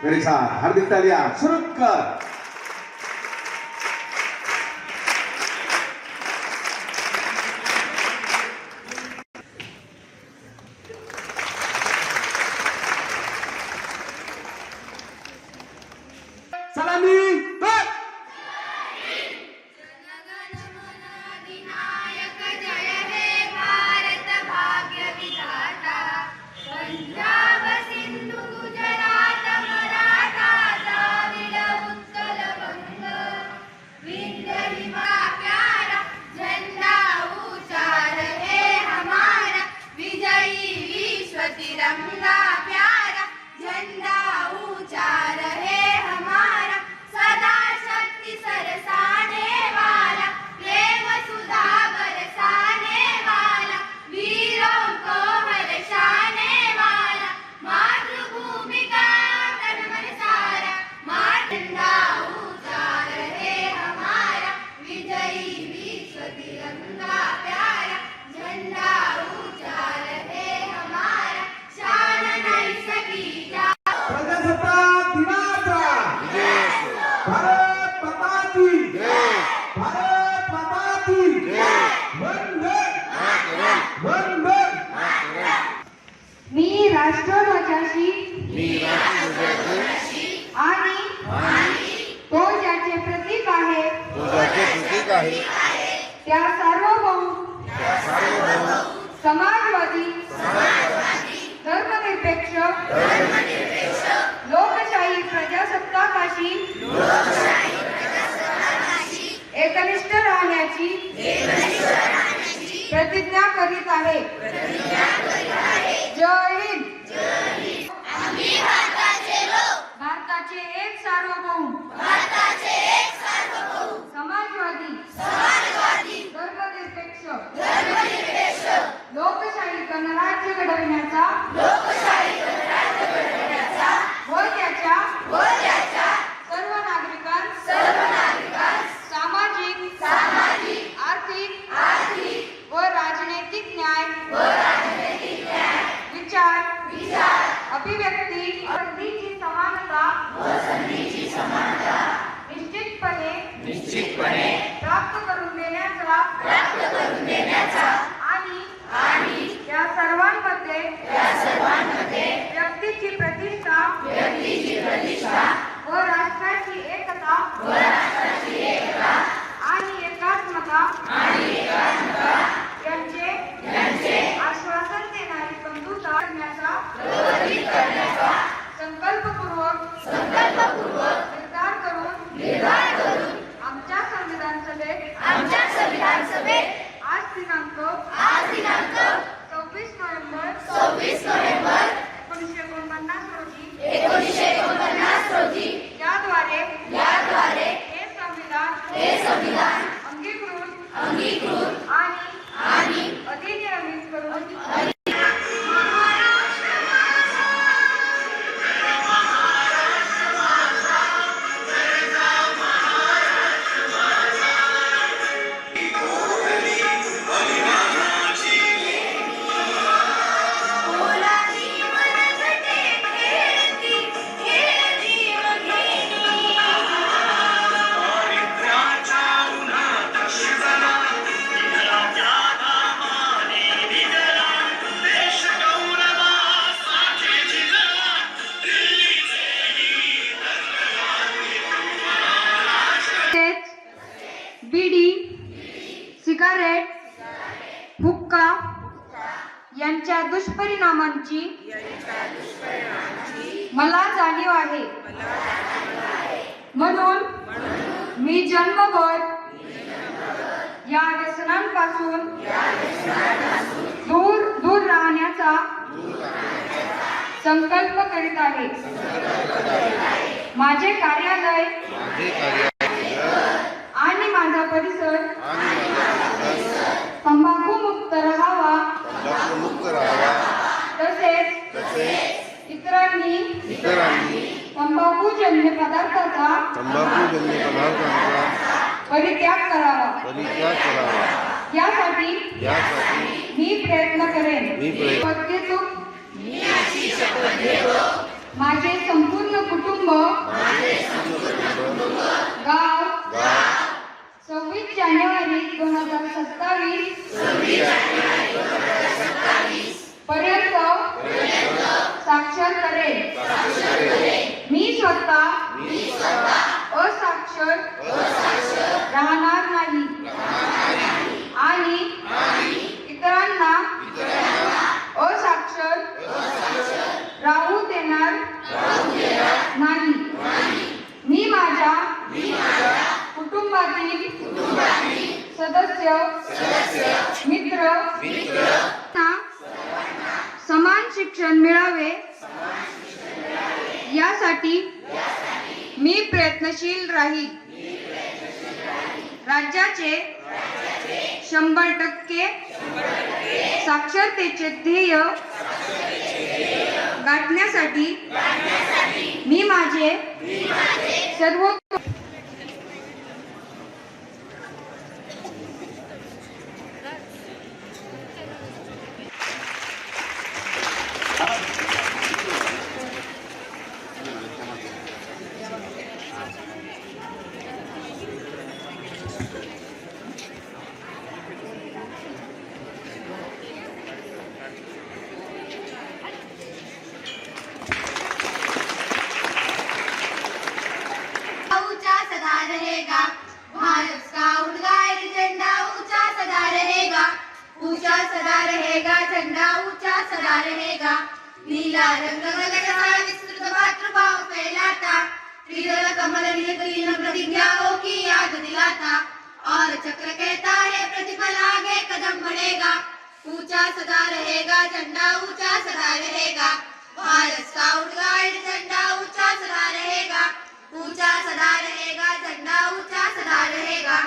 मेरे साथ हार्दिक तालियां शुरू कर। सलामी तिरंगा प्यारा झंडा ऊंचा रहे हमारा, सदा शक्ति सरसाने वाला, प्रेम सुधा बरसाने वाला, वीरों को हर्षाने वाला, मातृभूमि का तन मन सारा, झंडा ऊंचा रहे हमारा, विजयी विश्व तिरंगा प्यारा झंडा ऊंचा रहे हमारा, शान नहीं सकी जा प्रजासत्ताक दिनाचा भारत माता की जय, भारत माता की जय, वंदे वंदे। मी राष्ट्रध्वजाशी आणि तो ज्याचे प्रतीक आहे त्या सार्वभौम समाजवादी धर्मनिरपेक्ष लोकशाही प्रजासत्ताकाशी एकनिष्ठ राहण्याची प्रतिज्ञा करीत आहे। जय हिंद। भारताचे एक सार्वभौम समाजवादी धर्मनिरपेक्ष लोकशाही गणराज्य घडविण्याचा व त्याच्या सर्व नागरिकांस सामाजिक आर्थिक व राजनैतिक न्याय विचार अभिव्यक्ती संधीची समानता निश्चितपणे प्राप्त करून देण्याचा आणि या सर्वांमध्ये व्यक्तीची प्रतिष्ठा व राष्ट्राची एकता आणि एकात्मता यांचे आश्वासन देणारी बंधुता करण्याचा संकल्पपूर्वक निर्धार करून आमच्या संविधान सभेत आज दिनांक 26 नोव्हेंबर 1949 रोजी याद्वारे हे संविधान अंगीकृत आणि अधिनियमित करून बीडी, सिगारेट, हुक्का यांच्या दुष्परिणामांची मला जाणीव आहे। म्हणून मी जन्मभर या व्यसनांपासून दूर राहण्याचा संकल्प करीत आहे। माझे कार्यालय आणि माझा परिसर तंबाखू मुक्त राहावा तसेच इतरांनी तंबाखूजन्य पदार्थाचा परित्याग करावा। यासाठी मी प्रयत्न करेन। माझे संपूर्ण कुटुंब पर्यंत साक्षर करेल. मी स्वतः असाक्षर राहणार नाही आणि इतरांना असाक्षर राहू देणार नाही. मी माझ्या कुटुंबातील सदस्य मित्र ना समान शिक्षण मिळावे यासाठी मी प्रयत्नशील राहील. राज्याचे 100% साक्षरतेचे ध्येय गाठण्यासाठी मी माझे सर्वोत्तम ऊंचा सदा रहेगा. भारत स्काउट गाइड झंडा ऊंचा सदा रहेगा. ऊंचा सदा रहेगा, झंडा ऊंचा सदा रहेगा. नीला रंग गगनसा विस्तृत भातृभाव फैलाता. त्रिदल कमल नील प्रतिज्ञाओं की याद दिलाता. और चक्र कहता है प्रतिफल आगे कदम बढ़ेगा. ऊंचा सदा रहेगा, झंडा ऊंचा सदा रहेगा. भारत स्काउट गाइड झंडा ऊंचा सदा रहेगा. ऊंचा सदा रहेगा, झंडा ऊंचा सदा रहेगा.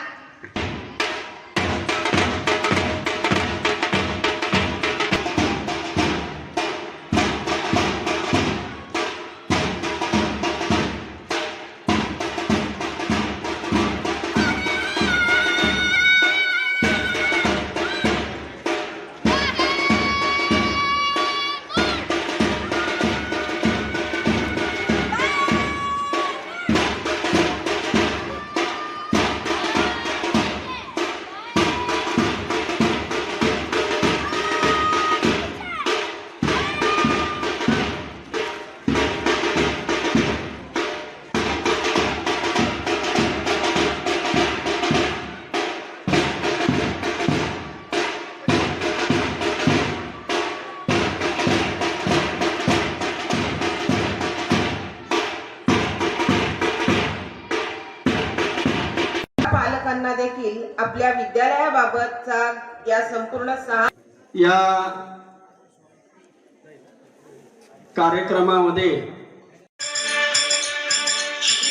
पालकांना देखील आपल्या विद्यालयाबाबतचा या संपूर्ण या कार्यक्रमामध्ये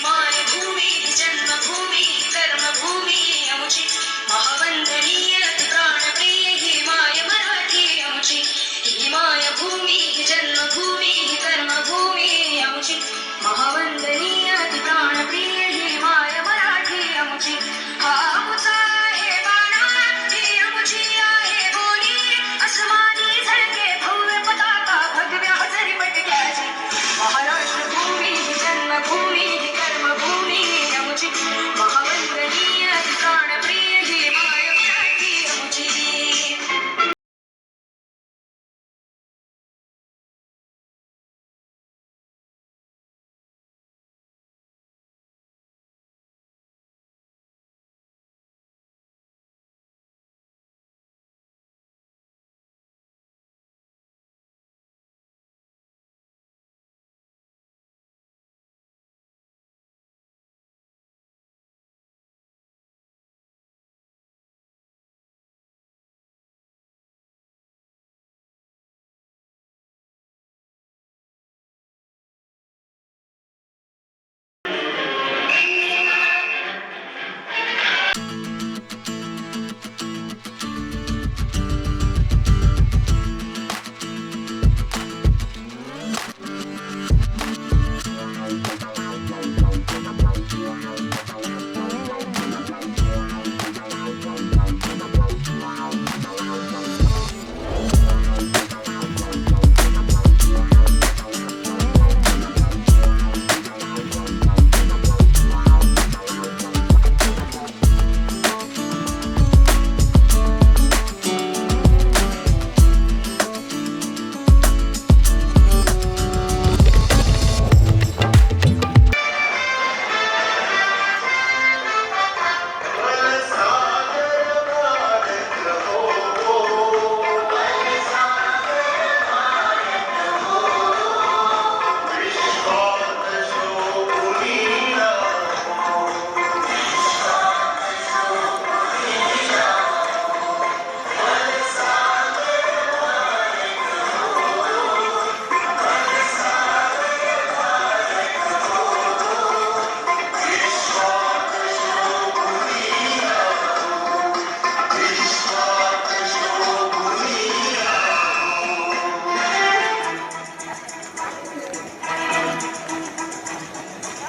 मायभूमी जन्मभूमी कर्मभूमी आमची महावंदनीय प्राणप्रिय ही माय मराठी आमची. ही मायभूमी जन्मभूमी कर्मभूमी आमची महावंदनीय प्राणप्रिय ही माय मराठी आमची. हा आमचा आहे बाणा, ही आमची आहे बोली. अस्मानी झळके भव्य पताका भगव्या हजरी मटक्याची.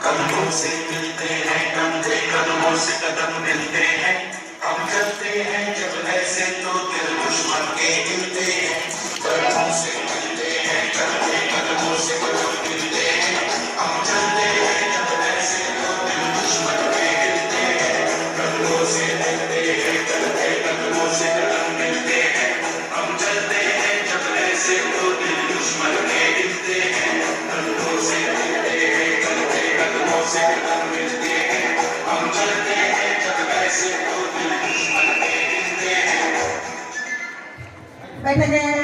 कदमों से मिलते हैं कंधे कदमों से कदम मिलते हैं हम चलते हैं जब ऐसे तो दिल दुश्मन के हिलते हैं कदमों से मिलते हैं कंधे कदमों से कदम मिलते हैं हम चलते हैं जब ऐसे तो दिल दुश्मन के हिलते हैं कदमों से मिलते हैं कंधे कदमों से कदम मिलते हैं हम चलते हैं जब ऐसे तो दिल दुश्मन के हिलते हैं कदमों से मिलते हैं कंधे कदमों से कदम मिलते हैं हम चलते हैं जब ऐसे तो दिल दुश्मन के हिलते हैं बैठा जाए